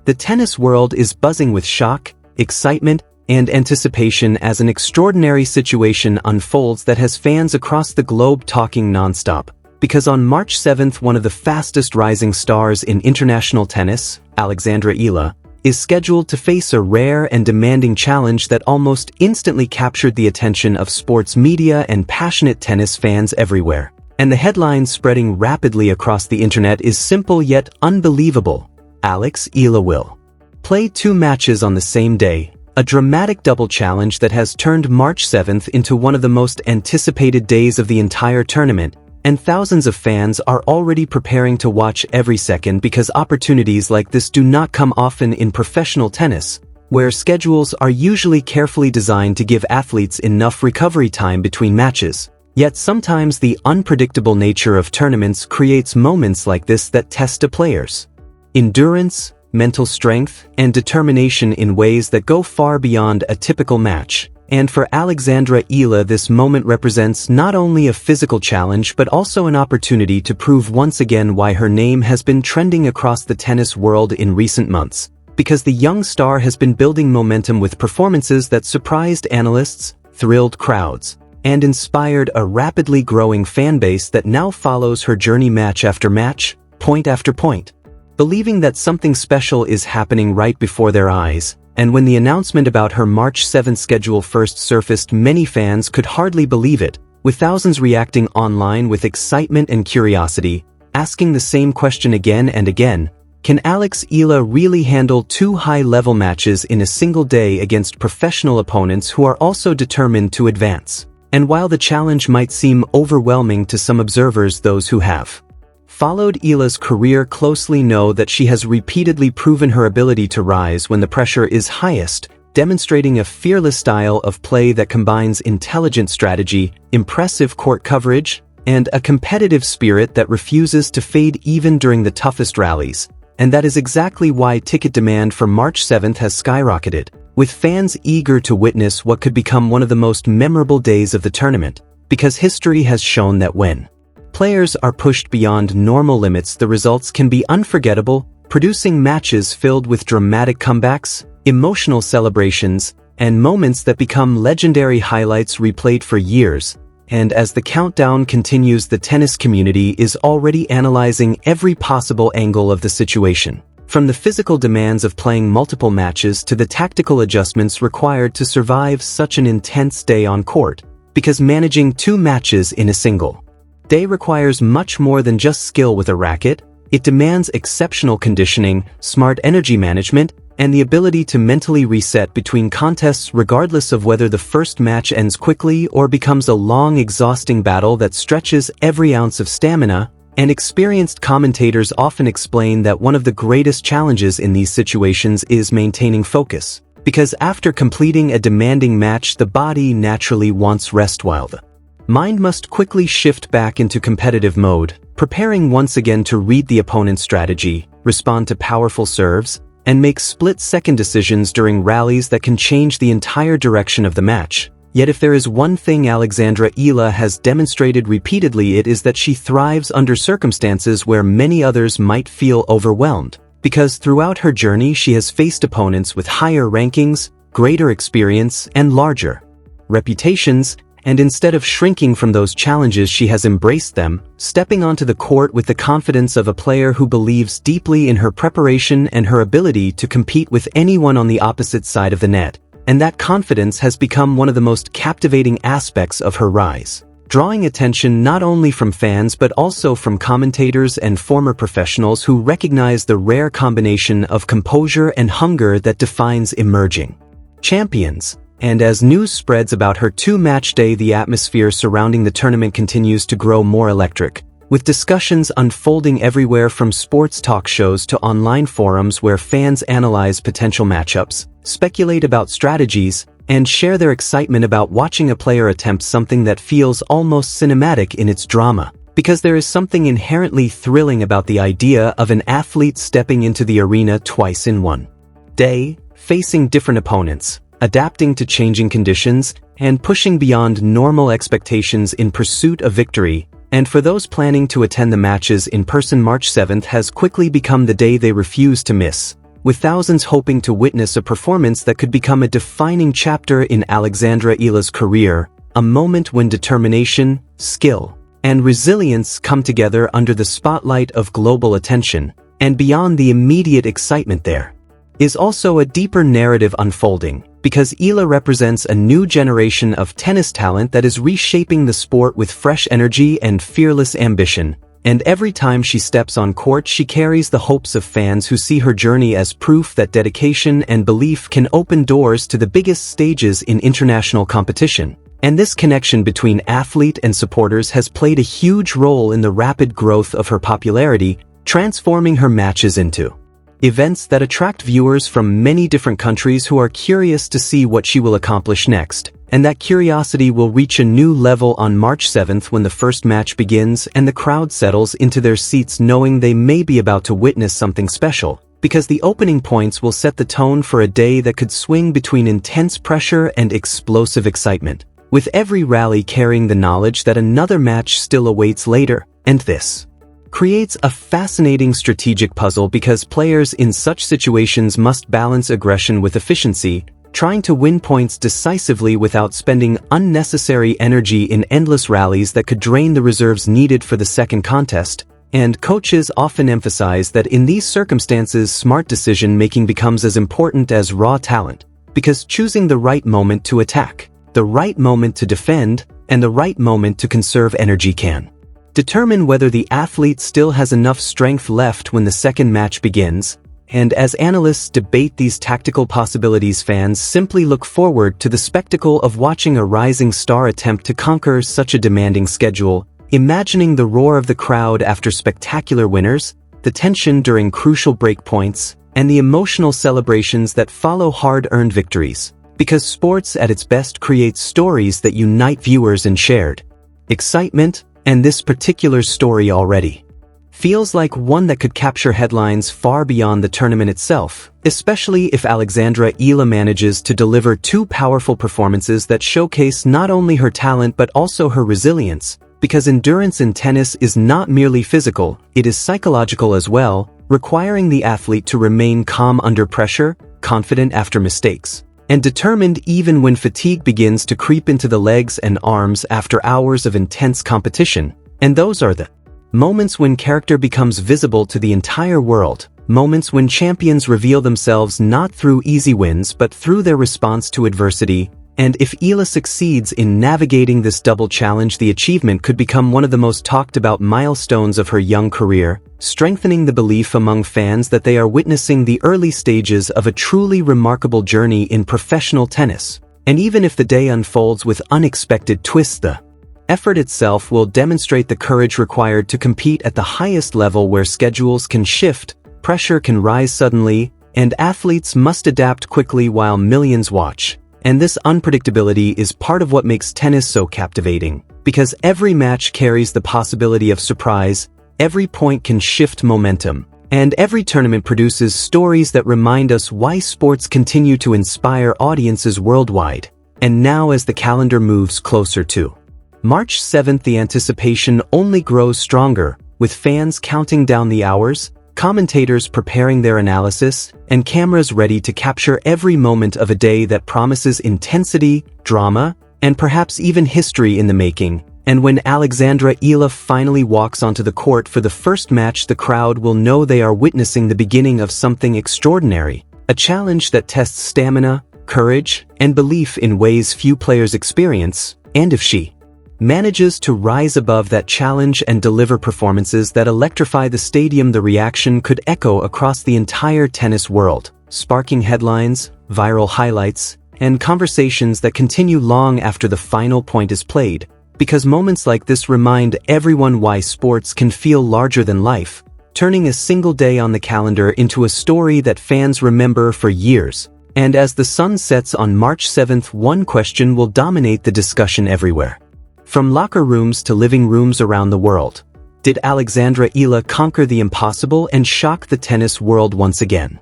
The tennis world is buzzing with shock, excitement, and anticipation as an extraordinary situation unfolds that has fans across the globe talking nonstop. Because on March 7th, one of the fastest rising stars in international tennis, Alexandra Eala, is scheduled to face a rare and demanding challenge that almost instantly captured the attention of sports media and passionate tennis fans everywhere. And the headlines spreading rapidly across the internet is simple yet unbelievable. Alex Eala will play 2 matches on the same day, a dramatic double challenge that has turned March 7th into one of the most anticipated days of the entire tournament, and thousands of fans are already preparing to watch every second because opportunities like this do not come often in professional tennis, where schedules are usually carefully designed to give athletes enough recovery time between matches. Yet sometimes the unpredictable nature of tournaments creates moments like this that test a player's endurance, mental strength, and determination in ways that go far beyond a typical match. And for Alexandra Eala, this moment represents not only a physical challenge but also an opportunity to prove once again why her name has been trending across the tennis world in recent months. Because the young star has been building momentum with performances that surprised analysts, thrilled crowds, and inspired a rapidly growing fan base that now follows her journey match after match, point after point, believing that something special is happening right before their eyes. And when the announcement about her March 7th schedule first surfaced, many fans could hardly believe it, with thousands reacting online with excitement and curiosity, asking the same question again and again: can Alex Eala really handle 2 high-level matches in a single day against professional opponents who are also determined to advance? And while the challenge might seem overwhelming to some observers, those who have followed Eala's career closely know that she has repeatedly proven her ability to rise when the pressure is highest, demonstrating a fearless style of play that combines intelligent strategy, impressive court coverage, and a competitive spirit that refuses to fade even during the toughest rallies. And that is exactly why ticket demand for March 7th has skyrocketed, with fans eager to witness what could become one of the most memorable days of the tournament. Because history has shown that when players are pushed beyond normal limits, the results can be unforgettable, producing matches filled with dramatic comebacks, emotional celebrations, and moments that become legendary highlights replayed for years. And as the countdown continues, the tennis community is already analyzing every possible angle of the situation, from the physical demands of playing multiple matches to the tactical adjustments required to survive such an intense day on court. Because managing 2 matches in a single day requires much more than just skill with a racket. It demands exceptional conditioning, smart energy management, and the ability to mentally reset between contests regardless of whether the first match ends quickly or becomes a long, exhausting battle that stretches every ounce of stamina. And experienced commentators often explain that one of the greatest challenges in these situations is maintaining focus. Because after completing a demanding match, the body naturally wants rest while the mind must quickly shift back into competitive mode, preparing once again to read the opponent's strategy, respond to powerful serves, and make split-second decisions during rallies that can change the entire direction of the match. Yet if there is one thing Alexandra Eala has demonstrated repeatedly, it is that she thrives under circumstances where many others might feel overwhelmed. Because throughout her journey she has faced opponents with higher rankings, greater experience, and larger reputations, and instead of shrinking from those challenges, she has embraced them, stepping onto the court with the confidence of a player who believes deeply in her preparation and her ability to compete with anyone on the opposite side of the net. And that confidence has become one of the most captivating aspects of her rise, drawing attention not only from fans but also from commentators and former professionals who recognize the rare combination of composure and hunger that defines emerging champions. And as news spreads about her 2-match day, the atmosphere surrounding the tournament continues to grow more electric, with discussions unfolding everywhere from sports talk shows to online forums where fans analyze potential matchups, speculate about strategies, and share their excitement about watching a player attempt something that feels almost cinematic in its drama. Because there is something inherently thrilling about the idea of an athlete stepping into the arena twice in one day, facing different opponents, adapting to changing conditions, and pushing beyond normal expectations in pursuit of victory. And for those planning to attend the matches in person, March 7th has quickly become the day they refuse to miss. with thousands hoping to witness a performance that could become a defining chapter in Alexandra Eala's career, a moment when determination, skill, and resilience come together under the spotlight of global attention. And beyond the immediate excitement there is also a deeper narrative unfolding, because Eala represents a new generation of tennis talent that is reshaping the sport with fresh energy and fearless ambition. And every time she steps on court, she carries the hopes of fans who see her journey as proof that dedication and belief can open doors to the biggest stages in international competition. And this connection between athlete and supporters has played a huge role in the rapid growth of her popularity, transforming her matches into events that attract viewers from many different countries who are curious to see what she will accomplish next. And that curiosity will reach a new level on March 7th when the first match begins and the crowd settles into their seats knowing they may be about to witness something special, because the opening points will set the tone for a day that could swing between intense pressure and explosive excitement, with every rally carrying the knowledge that another match still awaits later. And this creates a fascinating strategic puzzle, because players in such situations must balance aggression with efficiency, trying to win points decisively without spending unnecessary energy in endless rallies that could drain the reserves needed for the second contest. And coaches often emphasize that in these circumstances, smart decision-making becomes as important as raw talent, because choosing the right moment to attack, the right moment to defend, and the right moment to conserve energy can determine whether the athlete still has enough strength left when the second match begins. And as analysts debate these tactical possibilities, fans simply look forward to the spectacle of watching a rising star attempt to conquer such a demanding schedule, imagining the roar of the crowd after spectacular winners, the tension during crucial break points, and the emotional celebrations that follow hard-earned victories. Because sports at its best creates stories that unite viewers in shared excitement, and this particular story already feels like one that could capture headlines far beyond the tournament itself, especially if Alexandra Eala manages to deliver two powerful performances that showcase not only her talent but also her resilience, because endurance in tennis is not merely physical, it is psychological as well, requiring the athlete to remain calm under pressure, confident after mistakes, and determined even when fatigue begins to creep into the legs and arms after hours of intense competition. And those are the moments when character becomes visible to the entire world, moments when champions reveal themselves not through easy wins but through their response to adversity. And if Eala succeeds in navigating this double challenge, the achievement could become one of the most talked about milestones of her young career, strengthening the belief among fans that they are witnessing the early stages of a truly remarkable journey in professional tennis. And even if the day unfolds with unexpected twists, the effort itself will demonstrate the courage required to compete at the highest level, where schedules can shift, pressure can rise suddenly, and athletes must adapt quickly while millions watch. And this unpredictability is part of what makes tennis so captivating, because every match carries the possibility of surprise, every point can shift momentum, and every tournament produces stories that remind us why sports continue to inspire audiences worldwide. And now, as the calendar moves closer to March 7th, the anticipation only grows stronger, with fans counting down the hours, commentators preparing their analysis, and cameras ready to capture every moment of a day that promises intensity, drama, and perhaps even history in the making. And when Alexandra Eala finally walks onto the court for the first match, the crowd will know they are witnessing the beginning of something extraordinary, a challenge that tests stamina, courage, and belief in ways few players experience. And if she manages to rise above that challenge and deliver performances that electrify the stadium, the reaction could echo across the entire tennis world, sparking headlines, viral highlights, and conversations that continue long after the final point is played. Because moments like this remind everyone why sports can feel larger than life, turning a single day on the calendar into a story that fans remember for years. And as the sun sets on March 7th, one question will dominate the discussion everywhere. From locker rooms to living rooms around the world, did Alexandra Eala conquer the impossible and shock the tennis world once again?